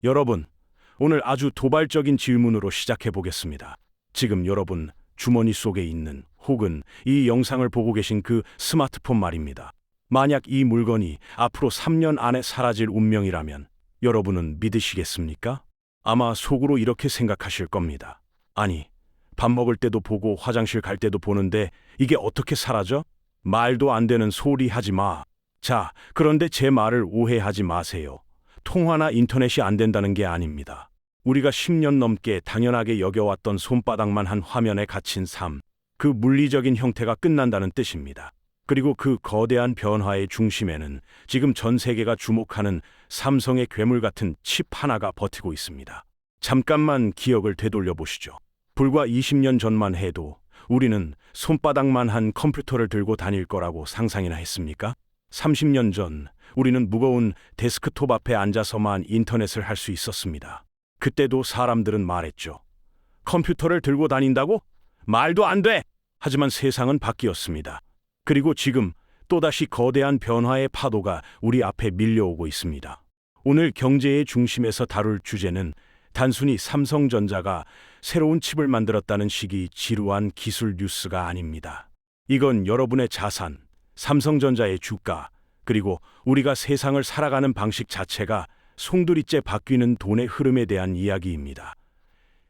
여러분, 오늘 아주 도발적인 질문으로 시작해 보겠습니다. 지금 여러분 주머니 속에 있는 혹은 이 영상을 보고 계신 그 스마트폰 말입니다. 만약 이 물건이 앞으로 3년 안에 사라질 운명이라면 여러분은 믿으시겠습니까? 아마 속으로 이렇게 생각하실 겁니다. 아니, 밥 먹을 때도 보고 화장실 갈 때도 보는데 이게 어떻게 사라져? 말도 안 되는 소리 하지 마. 자, 그런데 제 말을 오해하지 마세요. 통화나 인터넷이 안 된다는 게 아닙니다. 우리가 10년 넘게 당연하게 여겨왔던 손바닥만 한 화면에 갇힌 삶, 그 물리적인 형태가 끝난다는 뜻입니다. 그리고 그 거대한 변화의 중심에는 지금 전 세계가 주목하는 삼성의 괴물 같은 칩 하나가 버티고 있습니다. 잠깐만 기억을 되돌려 보시죠. 불과 20년 전만 해도 우리는 손바닥만 한 컴퓨터를 들고 다닐 거라고 상상이나 했습니까? 30년 전 우리는 무거운 데스크톱 앞에 앉아서만 인터넷을 할 수 있었습니다. 그때도 사람들은 말했죠. 컴퓨터를 들고 다닌다고? 말도 안 돼! 하지만 세상은 바뀌었습니다. 그리고 지금 또다시 거대한 변화의 파도가 우리 앞에 밀려오고 있습니다. 오늘 경제의 중심에서 다룰 주제는 단순히 삼성전자가 새로운 칩을 만들었다는 식의 지루한 기술 뉴스가 아닙니다. 이건 여러분의 자산, 삼성전자의 주가, 그리고 우리가 세상을 살아가는 방식 자체가 송두리째 바뀌는 돈의 흐름에 대한 이야기입니다.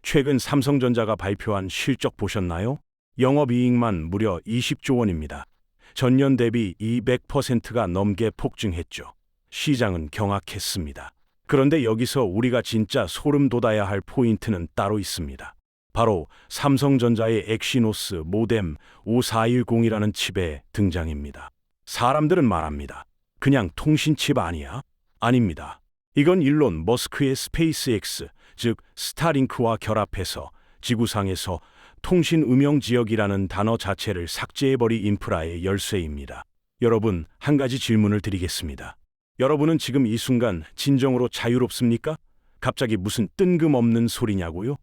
최근 삼성전자가 발표한 실적 보셨나요? 영업이익만 무려 20조 원입니다. 전년 대비 200%가 넘게 폭증했죠. 시장은 경악했습니다. 그런데 여기서 우리가 진짜 소름 돋아야 할 포인트는 따로 있습니다. 바로 삼성전자의 엑시노스 모뎀 5410이라는 칩의 등장입니다. 사람들은 말합니다. 그냥 통신칩 아니야? 아닙니다. 이건 일론 머스크의 스페이스X, 즉 스타링크와 결합해서 지구상에서 통신 음영 지역이라는 단어 자체를 삭제해버린 인프라의 열쇠입니다. 여러분, 한 가지 질문을 드리겠습니다. 여러분은 지금 이 순간 진정으로 자유롭습니까? 갑자기 무슨 뜬금없는 소리냐고요?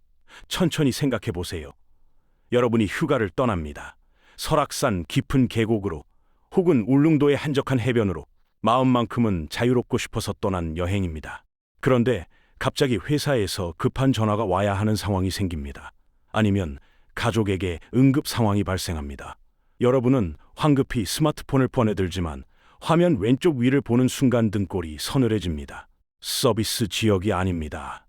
천천히 생각해 보세요. 여러분이 휴가를 떠납니다. 설악산 깊은 계곡으로 혹은 울릉도의 한적한 해변으로 마음만큼은 자유롭고 싶어서 떠난 여행입니다. 그런데 갑자기 회사에서 급한 전화가 와야 하는 상황이 생깁니다. 아니면 가족에게 응급 상황이 발생합니다. 여러분은 황급히 스마트폰을 꺼내들지만 화면 왼쪽 위를 보는 순간 등골이 서늘해집니다. 서비스 지역이 아닙니다.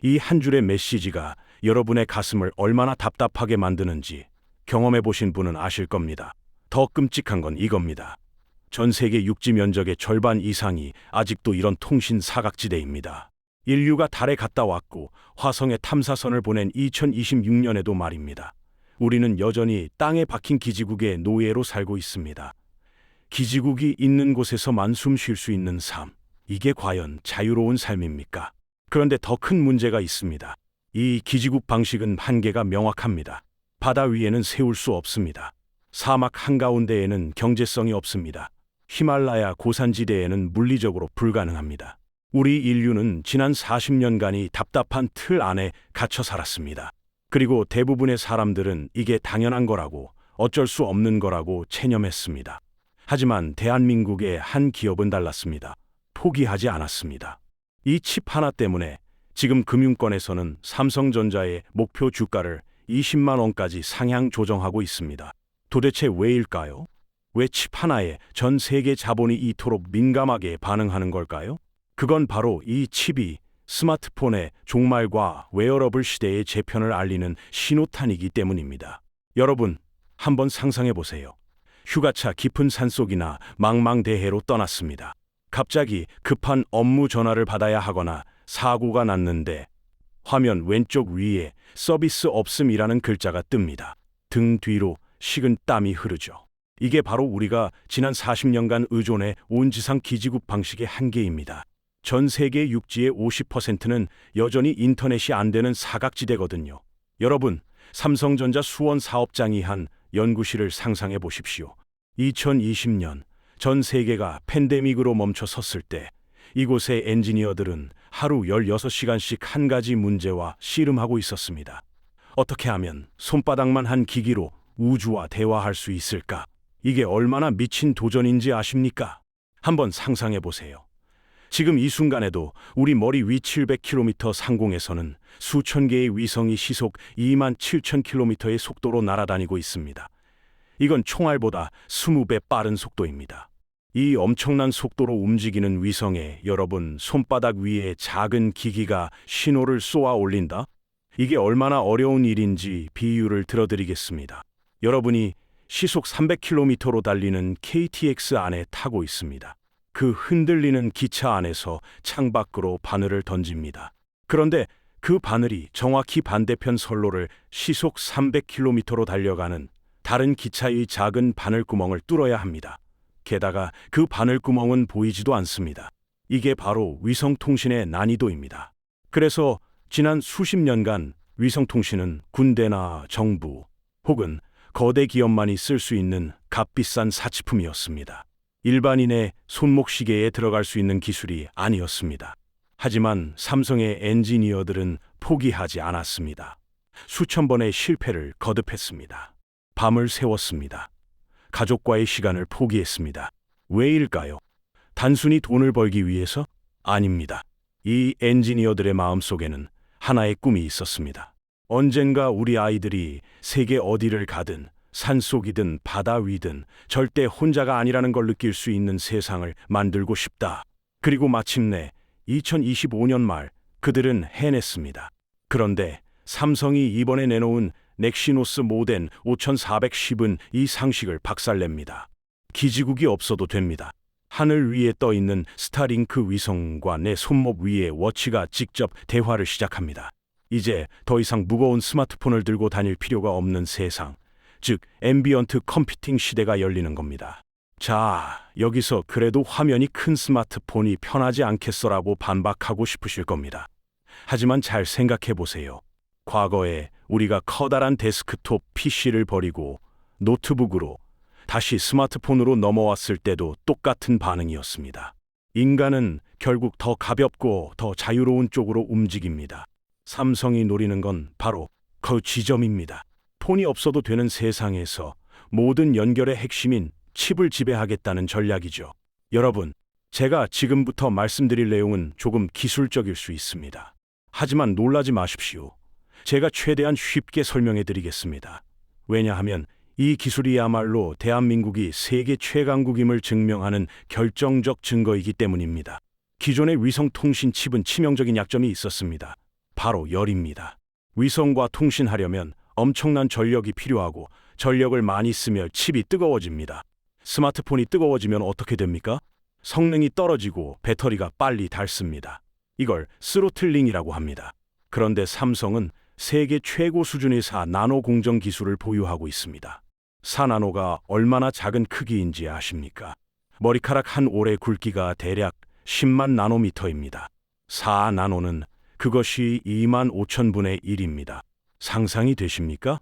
이 한 줄의 메시지가 여러분의 가슴을 얼마나 답답하게 만드는지 경험해 보신 분은 아실 겁니다. 더 끔찍한 건 이겁니다. 전 세계 육지 면적의 절반 이상이 아직도 이런 통신 사각지대입니다. 인류가 달에 갔다 왔고 화성에 탐사선을 보낸 2026년에도 말입니다. 우리는 여전히 땅에 박힌 기지국의 노예로 살고 있습니다. 기지국이 있는 곳에서만 숨 쉴 수 있는 삶, 이게 과연 자유로운 삶입니까? 그런데 더 큰 문제가 있습니다. 이 기지국 방식은 한계가 명확합니다. 바다 위에는 세울 수 없습니다. 사막 한가운데에는 경제성이 없습니다. 히말라야 고산지대에는 물리적으로 불가능합니다. 우리 인류는 지난 40년간이 답답한 틀 안에 갇혀 살았습니다. 그리고 대부분의 사람들은 이게 당연한 거라고, 어쩔 수 없는 거라고 체념했습니다. 하지만 대한민국의 한 기업은 달랐습니다. 포기하지 않았습니다. 이 칩 하나 때문에 지금 금융권에서는 삼성전자의 목표 주가를 20만 원까지 상향 조정하고 있습니다. 도대체 왜일까요? 왜 칩 하나에 전 세계 자본이 이토록 민감하게 반응하는 걸까요? 그건 바로 이 칩이 스마트폰의 종말과 웨어러블 시대의 재편을 알리는 신호탄이기 때문입니다. 여러분, 한번 상상해 보세요. 휴가차 깊은 산속이나 망망대해로 떠났습니다. 갑자기 급한 업무 전화를 받아야 하거나 사고가 났는데 화면 왼쪽 위에 서비스 없음이라는 글자가 뜹니다. 등 뒤로 식은 땀이 흐르죠. 이게 바로 우리가 지난 40년간 의존해 온 지상 기지국 방식의 한계입니다. 전 세계 육지의 50%는 여전히 인터넷이 안 되는 사각지대거든요. 여러분, 삼성전자 수원 사업장이 한 연구실을 상상해 보십시오. 2020년 전 세계가 팬데믹으로 멈춰 섰을 때 이곳의 엔지니어들은 하루 16시간씩 한 가지 문제와 씨름하고 있었습니다. 어떻게 하면 손바닥만 한 기기로 우주와 대화할 수 있을까? 이게 얼마나 미친 도전인지 아십니까? 한번 상상해 보세요. 지금 이 순간에도 우리 머리 위 700km 상공에서는 수천 개의 위성이 시속 27,000km의 속도로 날아다니고 있습니다. 이건 총알보다 20배 빠른 속도입니다. 이 엄청난 속도로 움직이는 위성에 여러분 손바닥 위에 작은 기기가 신호를 쏘아 올린다? 이게 얼마나 어려운 일인지 비유를 들어드리겠습니다. 여러분이 시속 300km로 달리는 KTX 안에 타고 있습니다. 그 흔들리는 기차 안에서 창밖으로 바늘을 던집니다. 그런데 그 바늘이 정확히 반대편 선로를 시속 300km로 달려가는 다른 기차의 작은 바늘구멍을 뚫어야 합니다. 게다가 그 바늘구멍은 보이지도 않습니다. 이게 바로 위성통신의 난이도입니다. 그래서 지난 수십 년간 위성통신은 군대나 정부 혹은 거대 기업만이 쓸 수 있는 값비싼 사치품이었습니다. 일반인의 손목시계에 들어갈 수 있는 기술이 아니었습니다. 하지만 삼성의 엔지니어들은 포기하지 않았습니다. 수천 번의 실패를 거듭했습니다. 밤을 새웠습니다. 가족과의 시간을 포기했습니다. 왜일까요? 단순히 돈을 벌기 위해서? 아닙니다. 이 엔지니어들의 마음속에는 하나의 꿈이 있었습니다. 언젠가 우리 아이들이 세계 어디를 가든 산속이든 바다 위든 절대 혼자가 아니라는 걸 느낄 수 있는 세상을 만들고 싶다. 그리고 마침내 2025년 말 그들은 해냈습니다. 그런데 삼성이 이번에 내놓은 넥시노스 모덴 5410은 이 상식을 박살냅니다. 기지국이 없어도 됩니다. 하늘 위에 떠 있는 스타링크 위성과 내 손목 위에 워치가 직접 대화를 시작합니다. 이제 더 이상 무거운 스마트폰을 들고 다닐 필요가 없는 세상, 즉 앰비언트 컴퓨팅 시대가 열리는 겁니다. 자, 여기서 그래도 화면이 큰 스마트폰이 편하지 않겠어라고 반박하고 싶으실 겁니다. 하지만 잘 생각해 보세요. 과거에 우리가 커다란 데스크톱 PC를 버리고 노트북으로 다시 스마트폰으로 넘어왔을 때도 똑같은 반응이었습니다. 인간은 결국 더 가볍고 더 자유로운 쪽으로 움직입니다. 삼성이 노리는 건 바로 그 지점입니다. 폰이 없어도 되는 세상에서 모든 연결의 핵심인 칩을 지배하겠다는 전략이죠. 여러분, 제가 지금부터 말씀드릴 내용은 조금 기술적일 수 있습니다. 하지만 놀라지 마십시오. 제가 최대한 쉽게 설명해 드리겠습니다. 왜냐하면 이 기술이야말로 대한민국이 세계 최강국임을 증명하는 결정적 증거이기 때문입니다. 기존의 위성통신 칩은 치명적인 약점이 있었습니다. 바로 열입니다. 위성과 통신하려면 엄청난 전력이 필요하고 전력을 많이 쓰면 칩이 뜨거워집니다. 스마트폰이 뜨거워지면 어떻게 됩니까? 성능이 떨어지고 배터리가 빨리 닳습니다. 이걸 스로틀링이라고 합니다. 그런데 삼성은 세계 최고 수준의 4나노 공정 기술을 보유하고 있습니다. 4나노가 얼마나 작은 크기인지 아십니까? 머리카락 한 올의 굵기가 대략 10만 나노미터입니다. 4나노는 그것이 2만 5천분의 1입니다. 상상이 되십니까?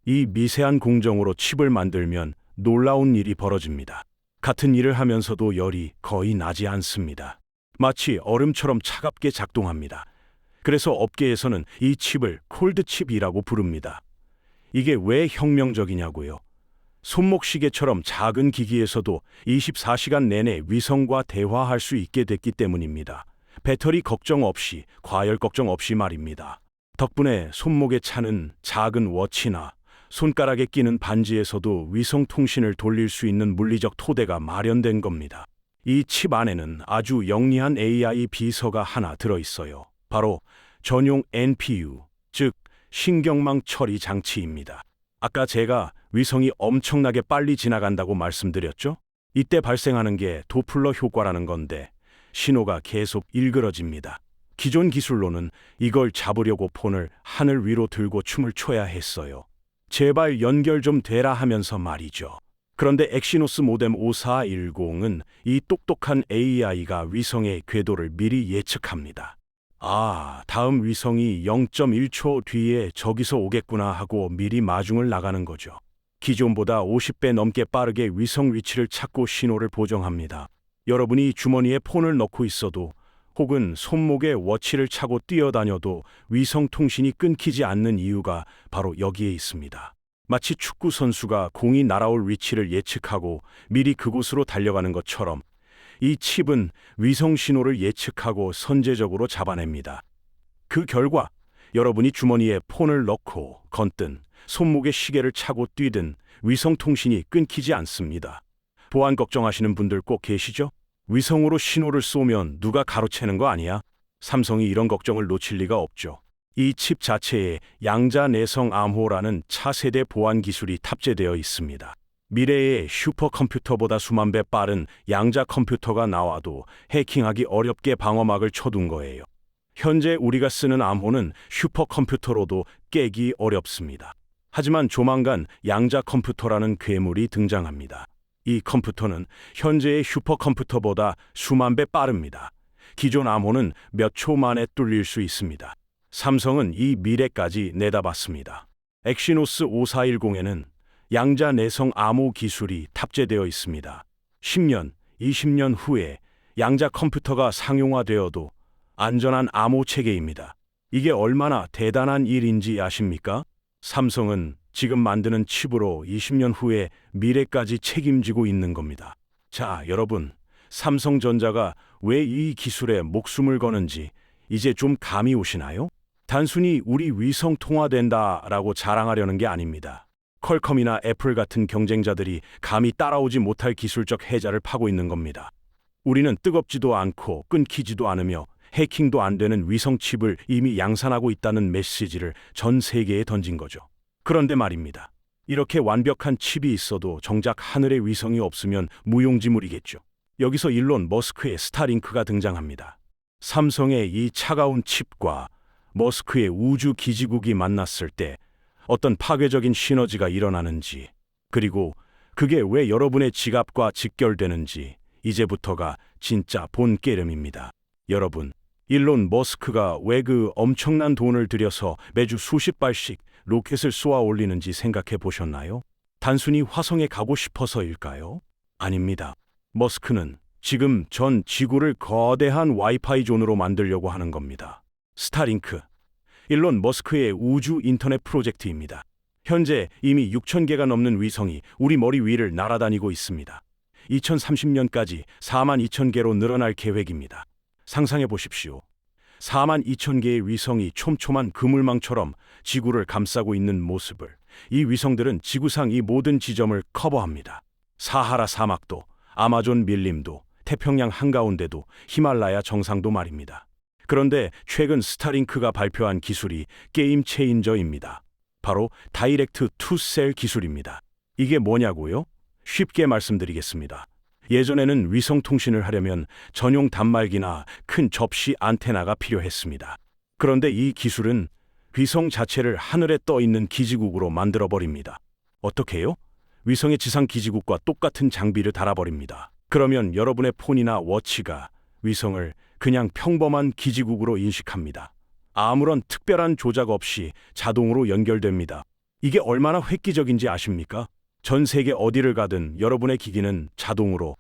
이 미세한 공정으로 칩을 만들면 놀라운 일이 벌어집니다. 같은 일을 하면서도 열이 거의 나지 않습니다. 마치 얼음처럼 차갑게 작동합니다. 그래서 업계에서는 이 칩을 콜드칩이라고 부릅니다. 이게 왜 혁명적이냐고요? 손목시계처럼 작은 기기에서도 24시간 내내 위성과 대화할 수 있게 됐기 때문입니다. 배터리 걱정 없이, 과열 걱정 없이 말입니다. 덕분에 손목에 차는 작은 워치나 손가락에 끼는 반지에서도 위성 통신을 돌릴 수 있는 물리적 토대가 마련된 겁니다. 이 칩 안에는 아주 영리한 AI 비서가 하나 들어있어요. 바로 전용 NPU, 즉 신경망 처리 장치입니다. 아까 제가 위성이 엄청나게 빨리 지나간다고 말씀드렸죠? 이때 발생하는 게 도플러 효과라는 건데 신호가 계속 일그러집니다. 기존 기술로는 이걸 잡으려고 폰을 하늘 위로 들고 춤을 춰야 했어요. 제발 연결 좀 되라 하면서 말이죠. 그런데 엑시노스 모뎀 5410은 이 똑똑한 AI가 위성의 궤도를 미리 예측합니다. 아, 다음 위성이 0.1초 뒤에 저기서 오겠구나 하고 미리 마중을 나가는 거죠. 기존보다 50배 넘게 빠르게 위성 위치를 찾고 신호를 보정합니다. 여러분이 주머니에 폰을 넣고 있어도 혹은 손목에 워치를 차고 뛰어다녀도 위성 통신이 끊기지 않는 이유가 바로 여기에 있습니다. 마치 축구 선수가 공이 날아올 위치를 예측하고 미리 그곳으로 달려가는 것처럼 이 칩은 위성 신호를 예측하고 선제적으로 잡아냅니다. 그 결과 여러분이 주머니에 폰을 넣고 건든 손목에 시계를 차고 뛰든 위성 통신이 끊기지 않습니다. 보안 걱정하시는 분들 꼭 계시죠? 위성으로 신호를 쏘면 누가 가로채는 거 아니야? 삼성이 이런 걱정을 놓칠 리가 없죠. 이 칩 자체에 양자 내성 암호라는 차세대 보안 기술이 탑재되어 있습니다. 미래의 슈퍼컴퓨터보다 수만 배 빠른 양자 컴퓨터가 나와도 해킹하기 어렵게 방어막을 쳐둔 거예요. 현재 우리가 쓰는 암호는 슈퍼컴퓨터로도 깨기 어렵습니다. 하지만 조만간 양자 컴퓨터라는 괴물이 등장합니다. 이 컴퓨터는 현재의 슈퍼컴퓨터보다 수만 배 빠릅니다. 기존 암호는 몇 초 만에 뚫릴 수 있습니다. 삼성은 이 미래까지 내다봤습니다. 엑시노스 5410에는 양자 내성 암호 기술이 탑재되어 있습니다. 10년, 20년 후에 양자 컴퓨터가 상용화되어도 안전한 암호 체계입니다. 이게 얼마나 대단한 일인지 아십니까? 삼성은 지금 만드는 칩으로 20년 후에 미래까지 책임지고 있는 겁니다. 자, 여러분, 삼성전자가 왜 이 기술에 목숨을 거는지 이제 좀 감이 오시나요? 단순히 우리 위성 통화된다라고 자랑하려는 게 아닙니다. 퀄컴이나 애플 같은 경쟁자들이 감히 따라오지 못할 기술적 해자를 파고 있는 겁니다. 우리는 뜨겁지도 않고 끊기지도 않으며 해킹도 안 되는 위성 칩을 이미 양산하고 있다는 메시지를 전 세계에 던진 거죠. 그런데 말입니다. 이렇게 완벽한 칩이 있어도 정작 하늘에 위성이 없으면 무용지물이겠죠. 여기서 일론 머스크의 스타링크가 등장합니다. 삼성의 이 차가운 칩과 머스크의 우주 기지국이 만났을 때 어떤 파괴적인 시너지가 일어나는지, 그리고 그게 왜 여러분의 지갑과 직결되는지 이제부터가 진짜 본 게임입니다. 여러분, 일론 머스크가 왜 그 엄청난 돈을 들여서 매주 수십 발씩 로켓을 쏘아 올리는지 생각해 보셨나요? 단순히 화성에 가고 싶어서일까요? 아닙니다. 머스크는 지금 전 지구를 거대한 와이파이 존으로 만들려고 하는 겁니다. 스타링크, 일론 머스크의 우주 인터넷 프로젝트입니다. 현재 이미 6,000개가 넘는 위성이 우리 머리 위를 날아다니고 있습니다. 2030년까지 42,000개로 늘어날 계획입니다. 상상해 보십시오. 42,000개의 위성이 촘촘한 그물망처럼 지구를 감싸고 있는 모습을. 이 위성들은 지구상 이 모든 지점을 커버합니다. 사하라 사막도, 아마존 밀림도, 태평양 한가운데도, 히말라야 정상도 말입니다. 그런데 최근 스타링크가 발표한 기술이 게임 체인저입니다. 바로 다이렉트 투 셀 기술입니다. 이게 뭐냐고요? 쉽게 말씀드리겠습니다. 예전에는 위성 통신을 하려면 전용 단말기나 큰 접시 안테나가 필요했습니다. 그런데 이 기술은 위성 자체를 하늘에 떠 있는 기지국으로 만들어버립니다. 어떻게 해요? 위성의 지상 기지국과 똑같은 장비를 달아버립니다. 그러면 여러분의 폰이나 워치가 위성을 그냥 평범한 기지국으로 인식합니다. 아무런 특별한 조작 없이 자동으로 연결됩니다. 이게 얼마나 획기적인지 아십니까? 전 세계 어디를 가든 여러분의 기기는 자동으로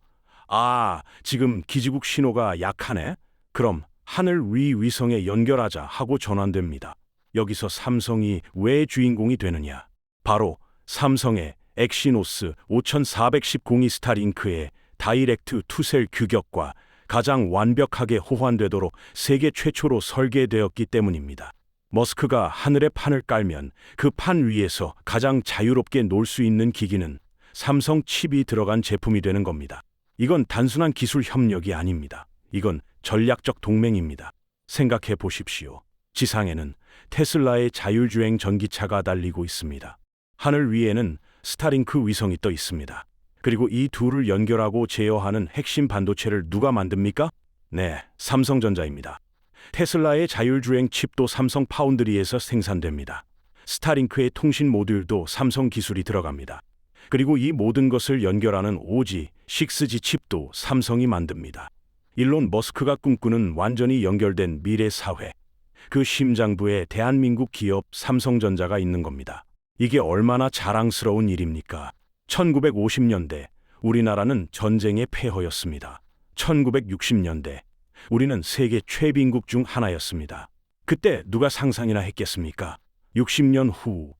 지금 기지국 신호가 약하네? 그럼 하늘 위 위성에 연결하자 하고 전환됩니다. 여기서 삼성이 왜 주인공이 되느냐? 바로 삼성의 엑시노스 5410이 스타링크의 다이렉트 투셀 규격과 가장 완벽하게 호환되도록 세계 최초로 설계되었기 때문입니다. 머스크가 하늘에 판을 깔면 그 판 위에서 가장 자유롭게 놀 수 있는 기기는 삼성 칩이 들어간 제품이 되는 겁니다. 이건 단순한 기술 협력이 아닙니다. 이건 전략적 동맹입니다. 생각해 보십시오. 지상에는 테슬라의 자율주행 전기차가 달리고 있습니다. 하늘 위에는 스타링크 위성이 떠 있습니다. 그리고 이 둘을 연결하고 제어하는 핵심 반도체를 누가 만듭니까? 네, 삼성전자입니다. 테슬라의 자율주행 칩도 삼성 파운드리에서 생산됩니다. 스타링크의 통신 모듈도 삼성 기술이 들어갑니다. 그리고 이 모든 것을 연결하는 5G, 6G 칩도 삼성이 만듭니다. 일론 머스크가 꿈꾸는 완전히 연결된 미래 사회. 그 심장부에 대한민국 기업 삼성전자가 있는 겁니다. 이게 얼마나 자랑스러운 일입니까? 1950년대 우리나라는 전쟁의 폐허였습니다. 1960년대 우리는 세계 최빈국 중 하나였습니다. 그때 누가 상상이나 했겠습니까? 60년 후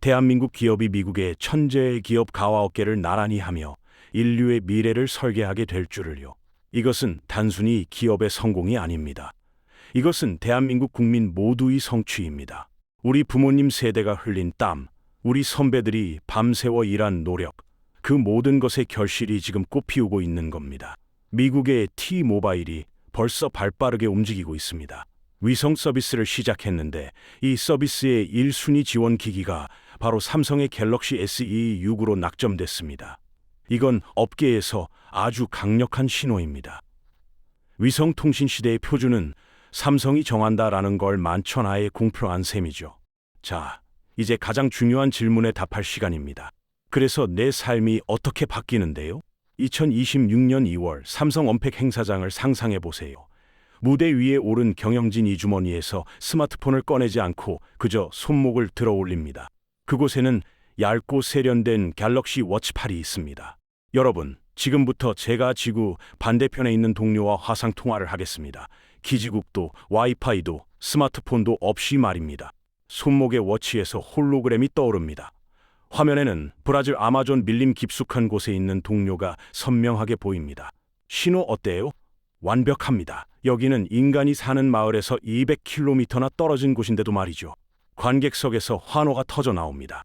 대한민국 기업이 미국의 천재 기업 가와 어깨를 나란히 하며 인류의 미래를 설계하게 될 줄을요. 이것은 단순히 기업의 성공이 아닙니다. 이것은 대한민국 국민 모두의 성취입니다. 우리 부모님 세대가 흘린 땀, 우리 선배들이 밤새워 일한 노력, 그 모든 것의 결실이 지금 꽃피우고 있는 겁니다. 미국의 T-모바일이 벌써 발빠르게 움직이고 있습니다. 위성 서비스를 시작했는데 이 서비스의 1순위 지원 기기가 바로 삼성의 갤럭시 S22-6으로 낙점됐습니다. 이건 업계에서 아주 강력한 신호입니다. 위성통신 시대의 표준은 삼성이 정한다라는 걸 만천하에 공표한 셈이죠. 자, 이제 가장 중요한 질문에 답할 시간입니다. 그래서 내 삶이 어떻게 바뀌는데요? 2026년 2월 삼성 언팩 행사장을 상상해 보세요. 무대 위에 오른 경영진 이주머니에서 스마트폰을 꺼내지 않고 그저 손목을 들어 올립니다. 그곳에는 얇고 세련된 갤럭시 워치 8이 있습니다. 여러분, 지금부터 제가 지구 반대편에 있는 동료와 화상 통화를 하겠습니다. 기지국도 와이파이도 스마트폰도 없이 말입니다. 손목의 워치에서 홀로그램이 떠오릅니다. 화면에는 브라질 아마존 밀림 깊숙한 곳에 있는 동료가 선명하게 보입니다. 신호 어때요? 완벽합니다. 여기는 인간이 사는 마을에서 200km나 떨어진 곳인데도 말이죠. 관객석에서 환호가 터져 나옵니다.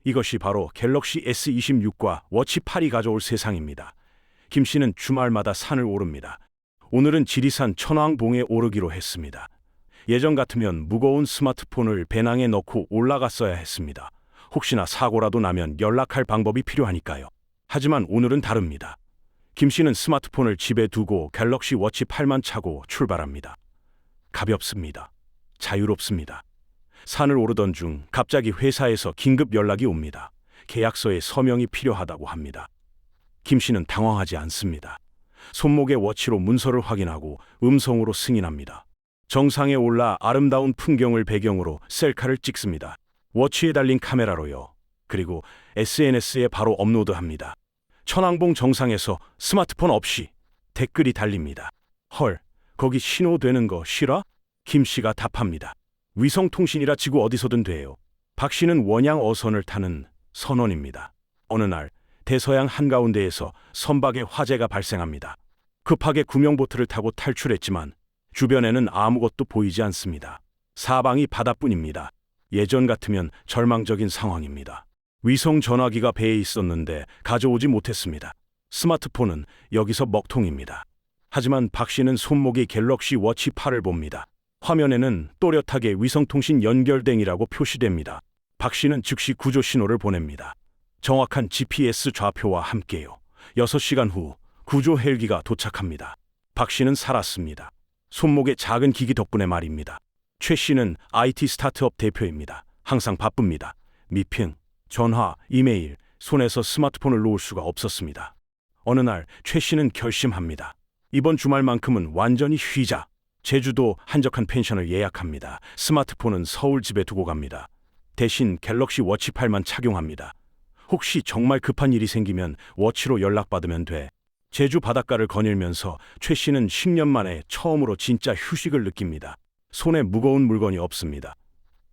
이것이 바로 갤럭시 S26과 워치 8이 가져올 세상입니다. 김 씨는 주말마다 산을 오릅니다. 오늘은 지리산 천왕봉에 오르기로 했습니다. 예전 같으면 무거운 스마트폰을 배낭에 넣고 올라갔어야 했습니다. 혹시나 사고라도 나면 연락할 방법이 필요하니까요. 하지만 오늘은 다릅니다. 김 씨는 스마트폰을 집에 두고 갤럭시 워치 8만 차고 출발합니다. 가볍습니다. 자유롭습니다. 산을 오르던 중 갑자기 회사에서 긴급 연락이 옵니다. 계약서에 서명이 필요하다고 합니다. 김 씨는 당황하지 않습니다. 손목의 워치로 문서를 확인하고 음성으로 승인합니다. 정상에 올라 아름다운 풍경을 배경으로 셀카를 찍습니다. 워치에 달린 카메라로요. 그리고 SNS에 바로 업로드합니다. 천왕봉 정상에서 스마트폰 없이 댓글이 달립니다. 헐, 거기 신호되는 거 싫어? 김 씨가 답합니다. 위성통신이라 지구 어디서든 돼요. 박 씨는 원양 어선을 타는 선원입니다. 어느 날 대서양 한가운데에서 선박에 화재가 발생합니다. 급하게 구명보트를 타고 탈출했지만 주변에는 아무것도 보이지 않습니다. 사방이 바다뿐입니다. 예전 같으면 절망적인 상황입니다. 위성 전화기가 배에 있었는데 가져오지 못했습니다. 스마트폰은 여기서 먹통입니다. 하지만 박 씨는 손목에 갤럭시 워치 8을 봅니다. 화면에는 또렷하게 위성통신 연결됨이라고 표시됩니다. 박 씨는 즉시 구조 신호를 보냅니다. 정확한 GPS 좌표와 함께요. 6시간 후 구조 헬기가 도착합니다. 박 씨는 살았습니다. 손목의 작은 기기 덕분에 말입니다. 최 씨는 IT 스타트업 대표입니다. 항상 바쁩니다. 미팅, 전화, 이메일, 손에서 스마트폰을 놓을 수가 없었습니다. 어느 날 최 씨는 결심합니다. 이번 주말만큼은 완전히 쉬자. 제주도 한적한 펜션을 예약합니다. 스마트폰은 서울 집에 두고 갑니다. 대신 갤럭시 워치 8만 착용합니다. 혹시 정말 급한 일이 생기면 워치로 연락받으면 돼. 제주 바닷가를 거닐면서 최 씨는 10년 만에 처음으로 진짜 휴식을 느낍니다. 손에 무거운 물건이 없습니다.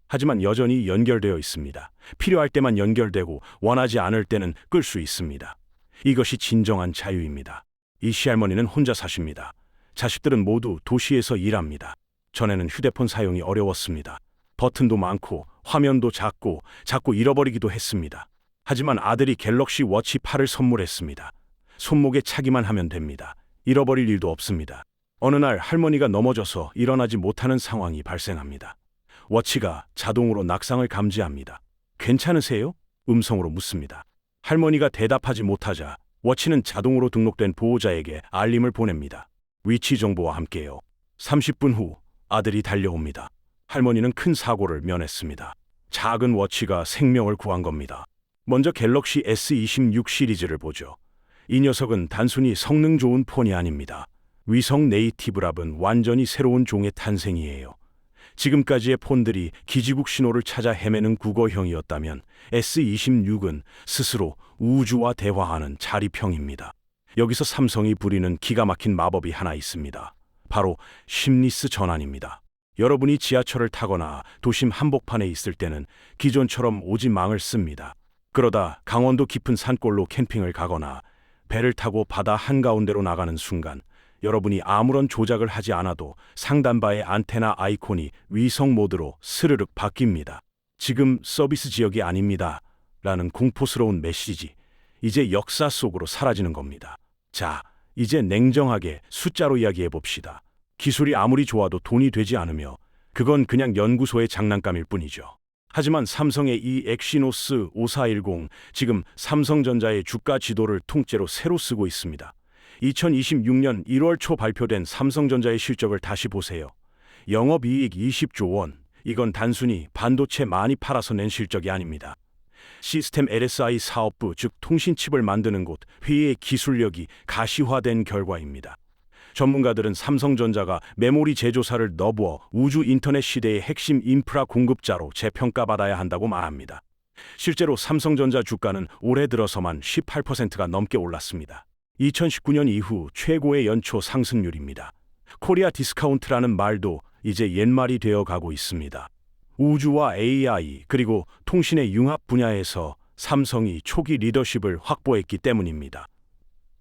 하지만 여전히 연결되어 있습니다. 필요할 때만 연결되고 원하지 않을 때는 끌 수 있습니다. 이것이 진정한 자유입니다. 이 시할머니는 혼자 사십니다. 자식들은 모두 도시에서 일합니다. 전에는 휴대폰 사용이 어려웠습니다. 버튼도 많고 화면도 작고 자꾸 잃어버리기도 했습니다. 하지만 아들이 갤럭시 워치 8을 선물했습니다. 손목에 차기만 하면 됩니다. 잃어버릴 일도 없습니다. 어느 날 할머니가 넘어져서 일어나지 못하는 상황이 발생합니다. 워치가 자동으로 낙상을 감지합니다. 괜찮으세요? 음성으로 묻습니다. 할머니가 대답하지 못하자 워치는 자동으로 등록된 보호자에게 알림을 보냅니다. 위치 정보와 함께요. 30분 후 아들이 달려옵니다. 할머니는 큰 사고를 면했습니다. 작은 워치가 생명을 구한 겁니다. 먼저 갤럭시 S26 시리즈를 보죠. 이 녀석은 단순히 성능 좋은 폰이 아닙니다. 위성 네이티브랍은 완전히 새로운 종의 탄생이에요. 지금까지의 폰들이 기지국 신호를 찾아 헤매는 국어형이었다면 S26은 스스로 우주와 대화하는 자립형입니다. 여기서 삼성이 부리는 기가 막힌 마법이 하나 있습니다. 바로 심리스 전환입니다. 여러분이 지하철을 타거나 도심 한복판에 있을 때는 기존처럼 오지망을 씁니다. 그러다 강원도 깊은 산골로 캠핑을 가거나 배를 타고 바다 한가운데로 나가는 순간 여러분이 아무런 조작을 하지 않아도 상단바의 안테나 아이콘이 위성 모드로 스르륵 바뀝니다. 지금 서비스 지역이 아닙니다. 라는 공포스러운 메시지. 이제 역사 속으로 사라지는 겁니다. 자, 이제 냉정하게 숫자로 이야기해 봅시다. 기술이 아무리 좋아도 돈이 되지 않으며 그건 그냥 연구소의 장난감일 뿐이죠. 하지만 삼성의 이 엑시노스 5410, 지금 삼성전자의 주가 지도를 통째로 새로 쓰고 있습니다. 2026년 1월 초 발표된 삼성전자의 실적을 다시 보세요. 영업이익 20조 원. 이건 단순히 반도체 많이 팔아서 낸 실적이 아닙니다. 시스템 LSI 사업부, 즉 통신칩을 만드는 곳 회의의 기술력이 가시화된 결과입니다. 전문가들은 삼성전자가 메모리 제조사를 넘어 우주 인터넷 시대의 핵심 인프라 공급자로 재평가받아야 한다고 말합니다. 실제로 삼성전자 주가는 올해 들어서만 18%가 넘게 올랐습니다. 2019년 이후 최고의 연초 상승률입니다. 코리아 디스카운트라는 말도 이제 옛말이 되어 가고 있습니다. 우주와 AI 그리고 통신의 융합 분야에서 삼성이 초기 리더십을 확보했기 때문입니다.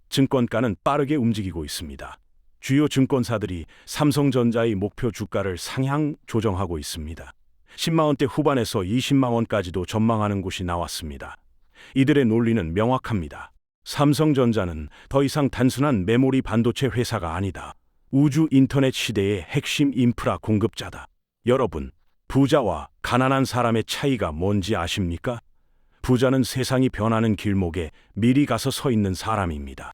증권가는 빠르게 움직이고 있습니다. 주요 증권사들이 삼성전자의 목표 주가를 상향 조정하고 있습니다. 10만 원대 후반에서 20만 원까지도 전망하는 곳이 나왔습니다. 이들의 논리는 명확합니다. 삼성전자는 더 이상 단순한 메모리 반도체 회사가 아니다. 우주 인터넷 시대의 핵심 인프라 공급자다. 여러분, 부자와 가난한 사람의 차이가 뭔지 아십니까? 부자는 세상이 변하는 길목에 미리 가서 서 있는 사람입니다.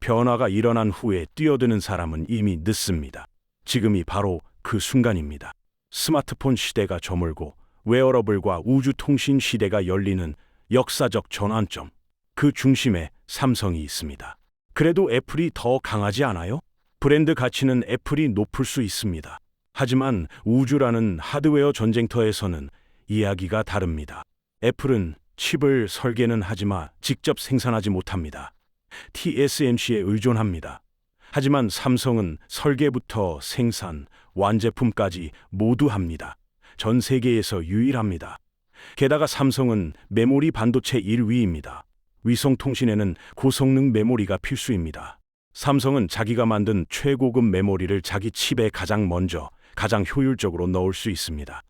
변화가 일어난 후에 뛰어드는 사람은 이미 늦습니다. 지금이 바로 그 순간입니다. 스마트폰 시대가 저물고 웨어러블과 우주통신 시대가 열리는 역사적 전환점. 그 중심에 삼성이 있습니다. 그래도 애플이 더 강하지 않아요? 브랜드 가치는 애플이 높을 수 있습니다. 하지만 우주라는 하드웨어 전쟁터에서는 이야기가 다릅니다. 애플은 칩을 설계는 하지만 직접 생산하지 못합니다. TSMC에 의존합니다. 하지만 삼성은 설계부터 생산, 완제품까지 모두 합니다. 전 세계에서 유일합니다. 게다가 삼성은 메모리 반도체 1위입니다. 위성통신에는 고성능 메모리가 필수입니다. 삼성은 자기가 만든 최고급 메모리를 자기 칩에 가장 먼저, 가장 효율적으로 넣을 수 있습니다.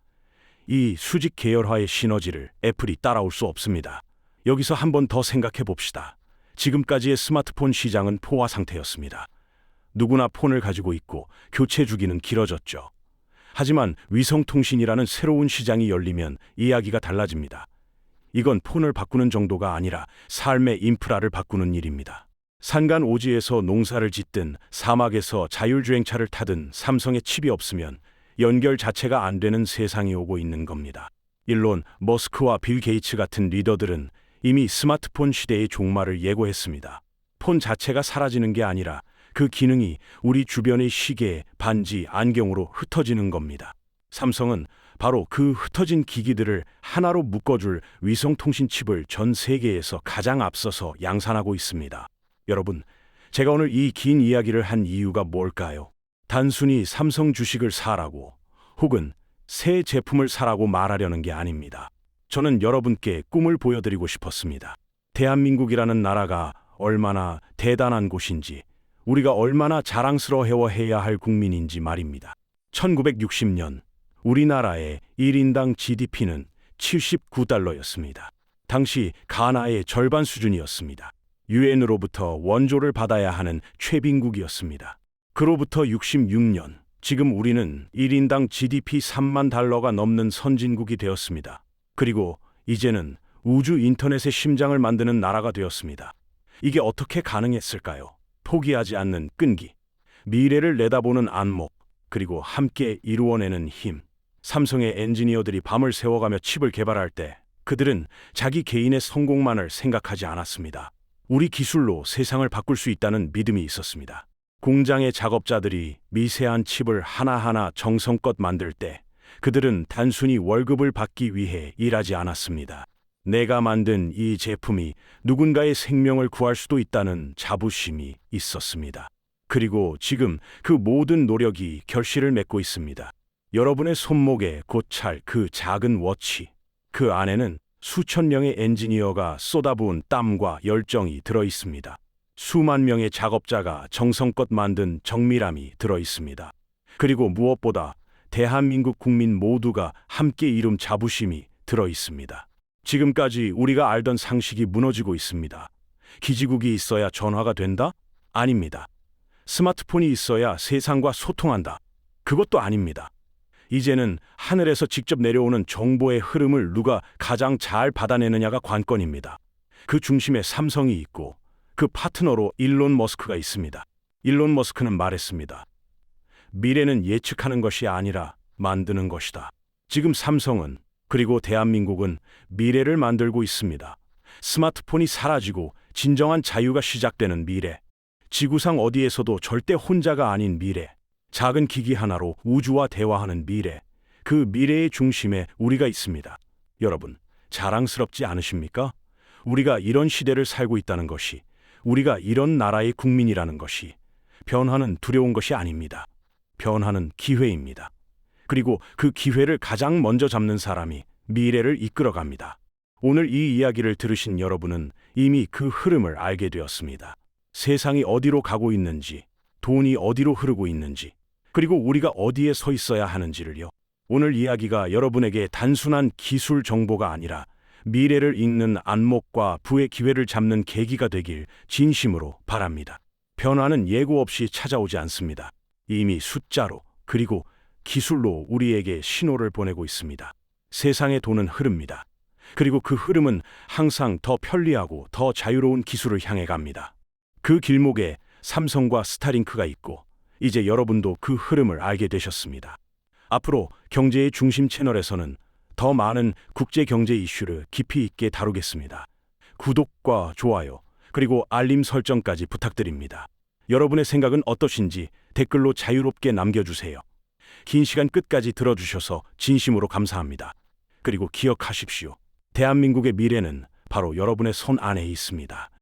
이 수직 계열화의 시너지를 애플이 따라올 수 없습니다. 여기서 한 번 더 생각해 봅시다. 지금까지의 스마트폰 시장은 포화 상태였습니다. 누구나 폰을 가지고 있고 교체 주기는 길어졌죠. 하지만 위성통신이라는 새로운 시장이 열리면 이야기가 달라집니다. 이건 폰을 바꾸는 정도가 아니라 삶의 인프라를 바꾸는 일입니다. 산간 오지에서 농사를 짓든 사막에서 자율주행차를 타든 삼성의 칩이 없으면 연결 자체가 안 되는 세상이 오고 있는 겁니다. 일론 머스크와 빌 게이츠 같은 리더들은 이미 스마트폰 시대의 종말을 예고했습니다. 폰 자체가 사라지는 게 아니라 그 기능이 우리 주변의 시계, 반지, 안경으로 흩어지는 겁니다. 삼성은 바로 그 흩어진 기기들을 하나로 묶어줄 위성통신 칩을 전 세계에서 가장 앞서서 양산하고 있습니다. 여러분, 제가 오늘 이 긴 이야기를 한 이유가 뭘까요? 단순히 삼성 주식을 사라고 혹은 새 제품을 사라고 말하려는 게 아닙니다. 저는 여러분께 꿈을 보여드리고 싶었습니다. 대한민국이라는 나라가 얼마나 대단한 곳인지, 우리가 얼마나 자랑스러워해야 할 국민인지 말입니다. 1960년 우리나라의 1인당 GDP는 79달러였습니다. 당시 가나의 절반 수준이었습니다. 유엔으로부터 원조를 받아야 하는 최빈국이었습니다. 그로부터 66년, 지금 우리는 1인당 GDP 3만 달러가 넘는 선진국이 되었습니다. 그리고 이제는 우주 인터넷의 심장을 만드는 나라가 되었습니다. 이게 어떻게 가능했을까요? 포기하지 않는 끈기, 미래를 내다보는 안목, 그리고 함께 이루어내는 힘. 삼성의 엔지니어들이 밤을 새워가며 칩을 개발할 때 그들은 자기 개인의 성공만을 생각하지 않았습니다. 우리 기술로 세상을 바꿀 수 있다는 믿음이 있었습니다. 공장의 작업자들이 미세한 칩을 하나하나 정성껏 만들 때 그들은 단순히 월급을 받기 위해 일하지 않았습니다. 내가 만든 이 제품이 누군가의 생명을 구할 수도 있다는 자부심이 있었습니다. 그리고 지금 그 모든 노력이 결실을 맺고 있습니다. 여러분의 손목에 곧찰 그 작은 워치, 그 안에는 수천 명의 엔지니어가 쏟아부은 땀과 열정이 들어 있습니다. 수만 명의 작업자가 정성껏 만든 정밀함이 들어 있습니다. 그리고 무엇보다 대한민국 국민 모두가 함께 이룬 자부심이 들어 있습니다. 지금까지 우리가 알던 상식이 무너지고 있습니다. 기지국이 있어야 전화가 된다? 아닙니다. 스마트폰이 있어야 세상과 소통한다. 그것도 아닙니다. 이제는 하늘에서 직접 내려오는 정보의 흐름을 누가 가장 잘 받아내느냐가 관건입니다. 그 중심에 삼성이 있고 그 파트너로 일론 머스크가 있습니다. 일론 머스크는 말했습니다. 미래는 예측하는 것이 아니라 만드는 것이다. 지금 삼성은 그리고 대한민국은 미래를 만들고 있습니다. 스마트폰이 사라지고 진정한 자유가 시작되는 미래. 지구상 어디에서도 절대 혼자가 아닌 미래. 작은 기기 하나로 우주와 대화하는 미래. 그 미래의 중심에 우리가 있습니다. 여러분, 자랑스럽지 않으십니까? 우리가 이런 시대를 살고 있다는 것이, 우리가 이런 나라의 국민이라는 것이, 변화는 두려운 것이 아닙니다. 변화는 기회입니다. 그리고 그 기회를 가장 먼저 잡는 사람이 미래를 이끌어갑니다. 오늘 이 이야기를 들으신 여러분은 이미 그 흐름을 알게 되었습니다. 세상이 어디로 가고 있는지, 돈이 어디로 흐르고 있는지, 그리고 우리가 어디에 서 있어야 하는지를요. 오늘 이야기가 여러분에게 단순한 기술 정보가 아니라 미래를 읽는 안목과 부의 기회를 잡는 계기가 되길 진심으로 바랍니다. 변화는 예고 없이 찾아오지 않습니다. 이미 숫자로 그리고 기술로 우리에게 신호를 보내고 있습니다. 세상의 돈은 흐릅니다. 그리고 그 흐름은 항상 더 편리하고 더 자유로운 기술을 향해 갑니다. 그 길목에 삼성과 스타링크가 있고 이제 여러분도 그 흐름을 알게 되셨습니다. 앞으로 경제의 중심 채널에서는 더 많은 국제 경제 이슈를 깊이 있게 다루겠습니다. 구독과 좋아요 그리고 알림 설정까지 부탁드립니다. 여러분의 생각은 어떠신지 댓글로 자유롭게 남겨주세요. 긴 시간 끝까지 들어주셔서 진심으로 감사합니다. 그리고 기억하십시오. 대한민국의 미래는 바로 여러분의 손 안에 있습니다.